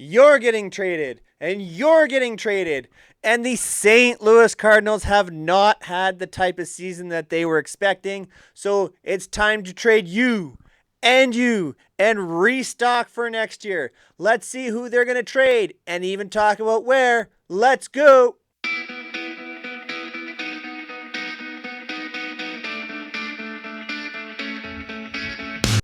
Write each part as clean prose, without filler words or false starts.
You're getting traded, and you're getting traded. And the St. Louis Cardinals have not had the type of season that they were expecting. So it's time to trade you and restock for next year. Let's see who they're going to trade and even talk about where. Let's go.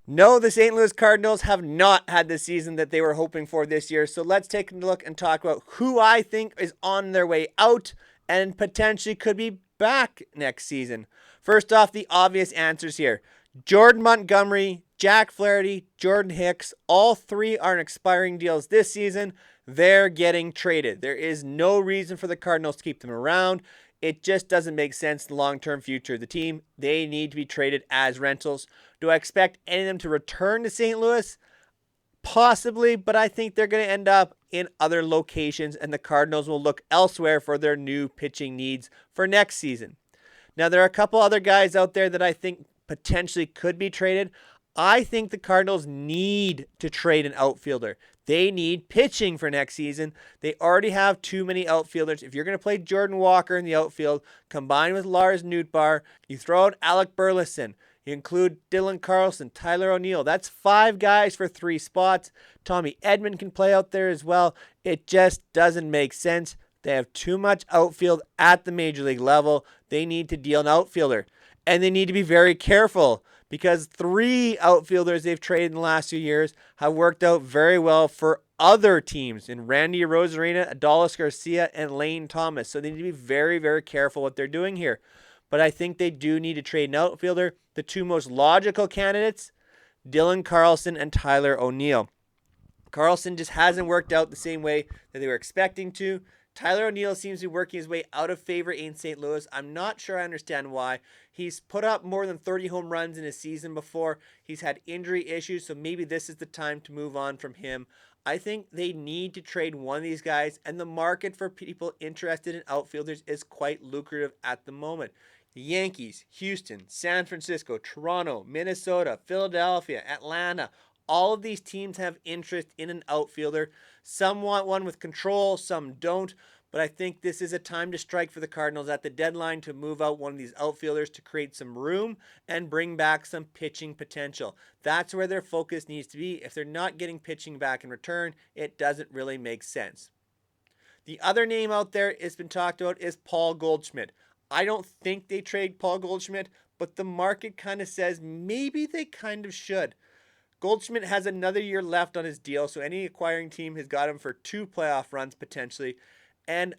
No, the St. Louis Cardinals have not had the season that they were hoping for this year. So let's take a look and talk about who I think is on their way out and potentially could be back next season. First off, the obvious answers here. Jordan Montgomery, Jack Flaherty, Jordan Hicks, all three are in expiring deals this season. They're getting traded. There is no reason for the Cardinals to keep them around. It just doesn't make sense in the long-term future of the team. They need to be traded as rentals. Do I expect any of them to return to St. Louis? Possibly, but I think they're going to end up in other locations, and the Cardinals will look elsewhere for their new pitching needs for next season. Now, there are a couple other guys out there that I think potentially could be traded. I think the Cardinals need to trade an outfielder. They need pitching for next season. They already have too many outfielders. If you're going to play Jordan Walker in the outfield, combined with Lars Nootbaar, you throw out Alec Burleson, you include Dylan Carlson, Tyler O'Neill. That's 5 guys for 3 spots. Tommy Edman can play out there as well. It just doesn't make sense. They have too much outfield at the major league level. They need to deal an outfielder. And they need to be very careful because 3 outfielders they've traded in the last few years have worked out very well for other teams in Randy Arozarena, Adolis Garcia, and Lane Thomas. So they need to be very, very careful what they're doing here. But I think they do need to trade an outfielder. The 2 most logical candidates, Dylan Carlson and Tyler O'Neill. Carlson just hasn't worked out the same way that they were expecting to. Tyler O'Neill seems to be working his way out of favor in St. Louis. I'm not sure I understand why. He's put up more than 30 home runs in a season before. He's had injury issues, so maybe this is the time to move on from him. I think they need to trade one of these guys, and the market for people interested in outfielders is quite lucrative at the moment. The Yankees, Houston, San Francisco, Toronto, Minnesota, Philadelphia, Atlanta, all of these teams have interest in an outfielder. Some want one with control, some don't. But I think this is a time to strike for the Cardinals at the deadline to move out one of these outfielders to create some room and bring back some pitching potential. That's where their focus needs to be. If they're not getting pitching back in return, it doesn't really make sense. The other name out there has been talked about is Paul Goldschmidt. I don't think they trade Paul Goldschmidt, but the market kind of says maybe they kind of should. Goldschmidt has another year left on his deal, so any acquiring team has got him for 2 playoff runs potentially. And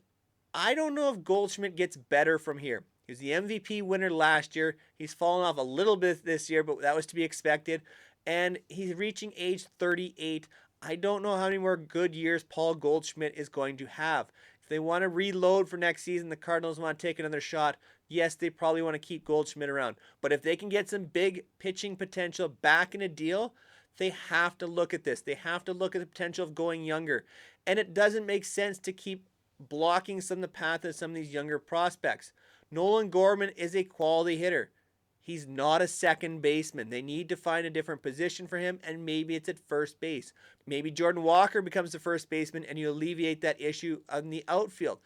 I don't know if Goldschmidt gets better from here. He was the MVP winner last year. He's fallen off a little bit this year, but that was to be expected. And he's reaching age 38. I don't know how many more good years Paul Goldschmidt is going to have. If they want to reload for next season, the Cardinals want to take another shot. Yes, they probably want to keep Goldschmidt around. But if they can get some big pitching potential back in a deal, they have to look at this. They have to look at the potential of going younger. And it doesn't make sense to keep blocking some of the path of some of these younger prospects. Nolan Gorman is a quality hitter. He's not a second baseman. They need to find a different position for him, and maybe it's at first base. Maybe Jordan Walker becomes the first baseman, and you alleviate that issue on the outfield.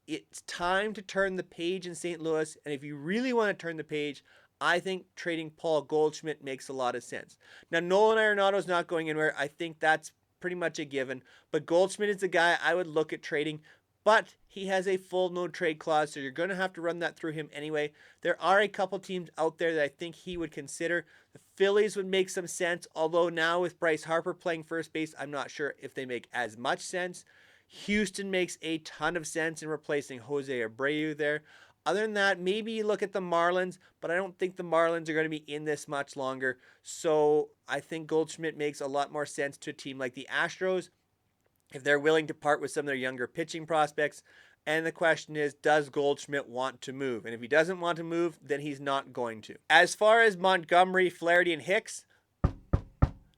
It's time to turn the page in St. Louis, and if you really want to turn the page, I think trading Paul Goldschmidt makes a lot of sense. Now, Nolan Arenado is not going anywhere. I think that's pretty much a given. But Goldschmidt is the guy I would look at trading. But he has a full no trade clause, so you're going to have to run that through him anyway. There are a couple teams out there that I think he would consider. The Phillies would make some sense, although now with Bryce Harper playing first base, I'm not sure if they make as much sense. Houston makes a ton of sense in replacing Jose Abreu there. Other than that, maybe you look at the Marlins, but I don't think the Marlins are going to be in this much longer. So I think Goldschmidt makes a lot more sense to a team like the Astros if they're willing to part with some of their younger pitching prospects. And the question is, does Goldschmidt want to move? And if he doesn't want to move, then he's not going to. As far as Montgomery, Flaherty, and Hicks,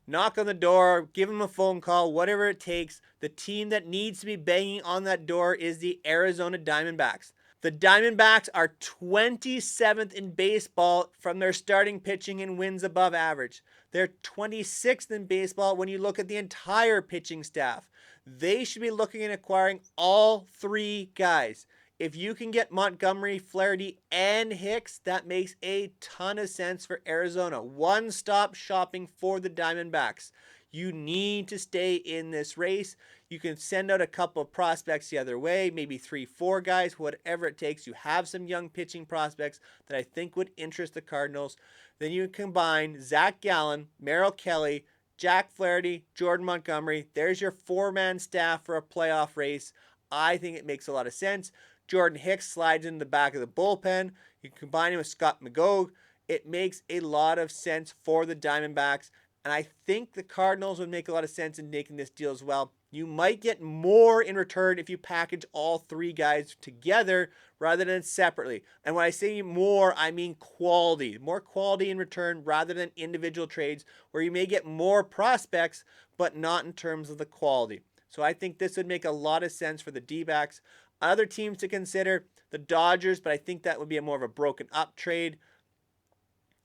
knock on the door, give them a phone call, whatever it takes. The team that needs to be banging on that door is the Arizona Diamondbacks. The Diamondbacks are 27th in baseball from their starting pitching in wins above average. They're 26th in baseball when you look at the entire pitching staff. they should be looking at acquiring all three guys. If you can get Montgomery, Flaherty, and Hicks, that makes a ton of sense for Arizona. One-stop shopping for the Diamondbacks. You need to stay in this race. You can send out a couple of prospects the other way, maybe 3-4 guys, whatever it takes. You have some young pitching prospects that I think would interest the Cardinals. Then you combine Zach Gallen, Merrill Kelly, Jack Flaherty, Jordan Montgomery. There's your four-man staff for a playoff race. I think it makes a lot of sense. Jordan Hicks slides in the back of the bullpen. You combine him with Scott McGough. It makes a lot of sense for the Diamondbacks. And I think the Cardinals would make a lot of sense in making this deal as well. You might get more in return if you package all three guys together rather than separately. And when I say more, I mean quality. More quality in return rather than individual trades where you may get more prospects, but not in terms of the quality. So I think this would make a lot of sense for the D-backs. Other teams to consider, the Dodgers, but I think that would be more of a broken up trade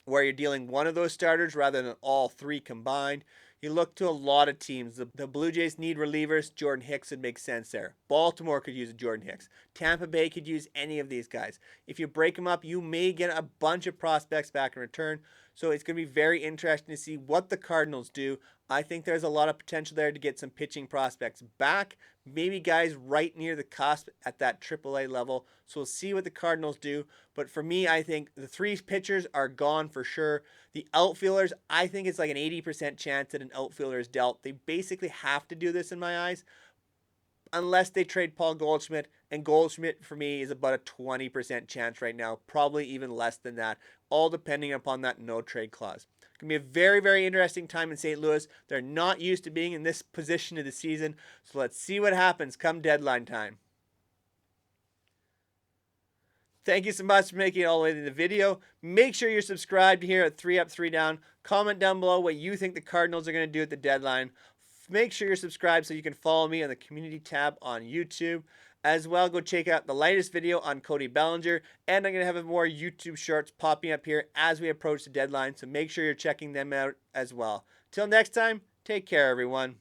where you're dealing one of those starters rather than all three combined. You look to a lot of teams. The Blue Jays need relievers. Jordan Hicks would make sense there. Baltimore could use a Jordan Hicks. Tampa Bay could use any of these guys. If you break them up, you may get a bunch of prospects back in return. So it's going to be very interesting to see what the Cardinals do. I think there's a lot of potential there to get some pitching prospects back. Maybe guys right near the cusp at that AAA level. So we'll see what the Cardinals do. But for me, I think the three pitchers are gone for sure. The outfielders, I think it's like an 80% chance that an outfielder is dealt. They basically have to do this in my eyes, unless they trade Paul Goldschmidt. And Goldschmidt, for me, is about a 20% chance right now, probably even less than that, all depending upon that no-trade clause. It's going to be a very, very interesting time in St. Louis. They're not used to being in this position of the season, so let's see what happens come deadline time. Thank you so much for making it all the way to the video. Make sure you're subscribed here at 3 Up, 3 Down. Comment down below what you think the Cardinals are going to do at the deadline. Make sure you're subscribed so you can follow me on the community tab on YouTube. As well, go check out the latest video on Cody Bellinger. And I'm going to have more YouTube shorts popping up here as we approach the deadline. So make sure you're checking them out as well. Till next time, take care, everyone.